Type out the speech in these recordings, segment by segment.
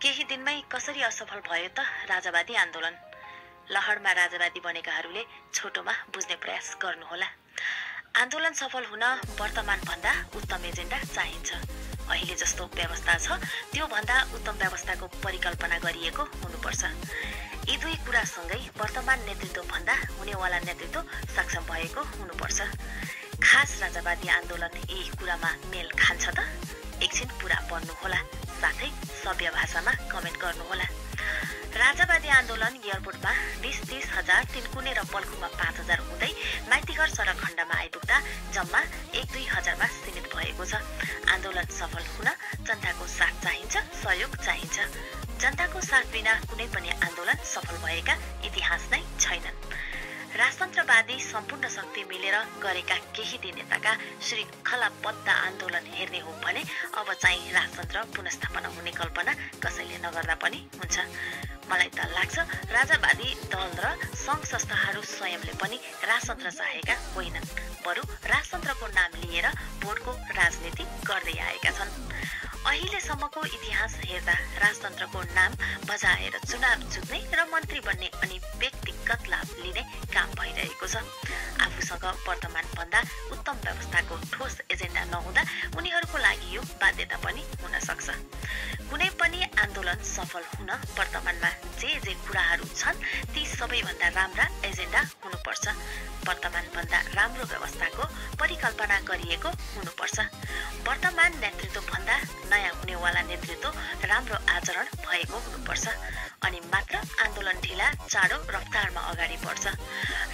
केही दिनमै कसरी असफल भयो त राजावादी आन्दोलन। लहरमा राजावादी बनेकाहरूले छोटोमा बुझ्ने प्रयास गर्नुहोला। आन्दोलन सफल हुन वर्तमानभन्दा उत्तम एजेन्डा चाहिन्छ। अहिले जस्तो व्यवस्था छ त्यो भन्दा उत्तम व्यवस्थाको परिकल्पना गरिएको हुनुपर्छ। यी दुई कुरासँगै वर्तमान नेतृत्वभन्दा हुनेवाला नेतृत्व सक्षम भएको हुनुपर्छ। खास राजावादी आन्दोलन यी कुरामा मेल खान्छ त? एकछिन पुरा पढ्नुहोला, साथै सभ्य भाषामा कमेन्ट गर्नुहोला। राजावादी आन्दोलन एयरपोर्टमा 20-30 हजार, तिनकुने र पल्कुमा 5,000 हुँदै माइतीघर सडक खण्डमा आइपुग्दा जम्मा 1-2 हजारमा सीमित भएको छ। आन्दोलन सफल हुन जनताको साथ चाहिन्छ, सहयोग चाहिन्छ। जनताको साथ बिना कुनै पनि आन्दोलन सफल भएका इतिहास नै छैनन्। राजतन्त्रवादी सम्पूर्ण शक्ति मिलेर गरेका केही दिन नेताका श्रृङ्खलाबद्ध आन्दोलन हेर्ने हो भने अब चाहिँ राजतन्त्र पुनर्स्थापना हुने कल्पना कसैले नगर्दा पनि हुन्छ। मलाई त लाग्छ राजावादी दल र सङ्घ संस्थाहरू स्वयंले पनि राजतन्त्र चाहेका होइनन्, बरु राजतन्त्रको नाम लिएर भोटको राजनीति गर्दै आएका छन्। अहिलेसम्मको इतिहास हेर्दा राजतन्त्रको नाम बजाएर चुनाव जित्ने र मन्त्री बन्ने अनि व्यक्तिगत लाभ लिने काम भइरहेको छ। आफूसँग वर्तमानभन्दा उत्तम व्यवस्थाको ठोस एजेन्डा नहुँदा उनीहरूको लागि यो बाध्यता पनि हुन सक्छ। कुनै पनि आन्दोलन सफल हुन वर्तमानमा जे कुराहरू छन् ती सबैभन्दा राम्रा एजेन्डा हुनुपर्छ। वर्तमानभन्दा राम्रो व्यवस्थाको परिकल्पना गरिएको हुनुपर्छ। वर्तमान नेतृत्वभन्दा नयाँ हुनेवाला नेतृत्व राम्रो आचरण भएको हुनुपर्छ। अनि मात्र आन्दोलन ढिला चाँडो रफ्तारमा अगाडि बढ्छ।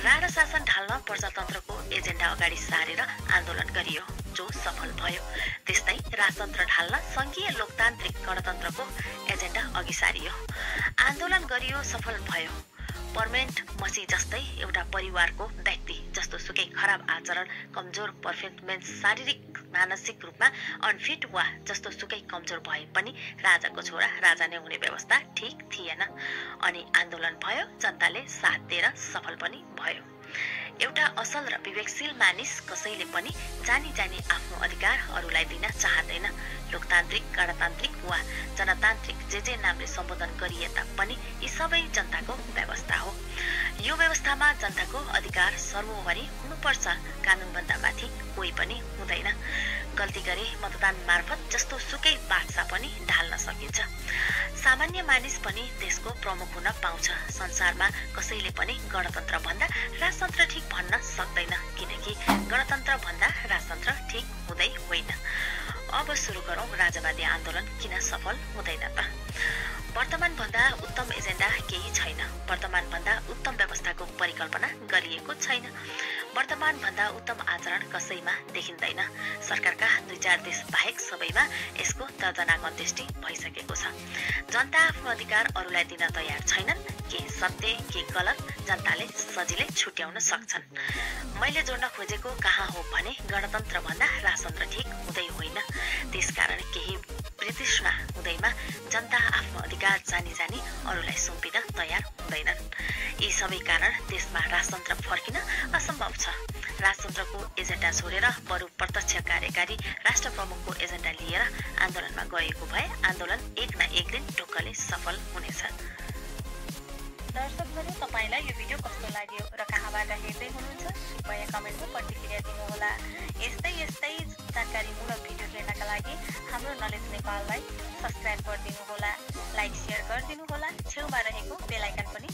राणा शासन ढाल्न प्रजातन्त्रको एजेन्डा अगाडि सारेर आन्दोलन गरियो, जो सफल भयो। त्यस्तै राजतन्त्र ढाल्न सङ्घीय लोकतान्त्रिक गणतन्त्रको एजेन्डा अघि सारियो, आन्दोलन गरियो, सफल भयो। पर्मनेन्ट मसी जस्तै एउटा परिवारको व्यक्ति जस्तो सुकै खराब आचरण, कमजोर पर्फर्मेन्स, शारीरिक मानसिक रूपमा अनफिट वा जस्तो सुकै कमजोर भए पनि राजाको छोरा राजा नै हुने व्यवस्था ठिक थिएन। अनि आन्दोलन भयो, जनताले साथ दिएर सफल पनि भयो। एउटा असल र विवेकशील मानिस कसैले पनि जानी आफ्नो अधिकार अरूलाई दिन चाहँदैन। लोकतान्त्रिक, गणतान्त्रिक वा जनतान्त्रिक जे नामले सम्बोधन गरिए तापनि यी सबै जनताको व्यवस्था हो। यो व्यवस्थामा जनताको अधिकार सर्वोपरि हुनुपर्छ। कानुनभन्दा माथि कोही पनि हुँदैन। गल्ती गरे मतदान मार्फत जस्तो सुकै बादशाह पनि ढाल्न सकिन्छ। सामान्य मानिस पनि देशको प्रमुख हुन पाउँछ। संसारमा कसैले पनि गणतन्त्र भन्दा राजतन्त्र ठिक भन्न सक्दैन, किनकि गणतन्त्र भन्दा राजतन्त्र ठिक हुँदै होइन। अब सुरु गरौँ राजावादी आन्दोलन किन सफल हुँदैन त? वर्तमानभन्दा उत्तम एजेन्डा केही छैन। वर्तमानभन्दा उत्तम व्यवस्थाको परिकल्पना गरिएको छैन। वर्तमानभन्दा उत्तम आचरण कसैमा देखिँदैन। सरकारका 2-4 देश बाहेक सबैमा यसको दर्जनाको अन्त्येष्टि भइसकेको छ। जनता आफ्नो अधिकार अरूलाई दिन तयार छैनन्। के सत्य के गलत जनताले सजिलै छुट्याउन सक्छन्। मैले जोड्न खोजेको कहाँ हो भने गणतन्त्र भन्दा राजतन्त्र ठिक हुँदै होइन। त्यसकारण केही वितृष्णा हुँदैमा जनता आफ्नो अधिकार जानी अरूलाई सुम्पिन तयार हुँदैनन्। यी सबै कारण देशमा राजतन्त्र फर्किन असम्भव छ। राजतन्त्रको एजेन्डा छोडेर बरु प्रत्यक्ष कार्यकारी राष्ट्र प्रमुखको एजेन्डा लिएर आन्दोलनमा गएको भए आन्दोलन एक न एक दिन ढुक्कले सफल हुनेछ। दर्शकहरू, तपाईलाई यो भिडियो कस्तो लाग्यो र कहाँबाट हेर्दै हुनुहुन्छ कृपया कमेन्टमा प्रतिक्रिया दिनुहोला। यस्तै जानकारीमूलक भिडियो हेर्नका लागि हाम्रो नलेज नेपाललाई सब्स्क्राइब गरिदिनुहोला, लाइक, सेयर गरिदिनुहोला, छेउमा रहेको बेल आइकन पनि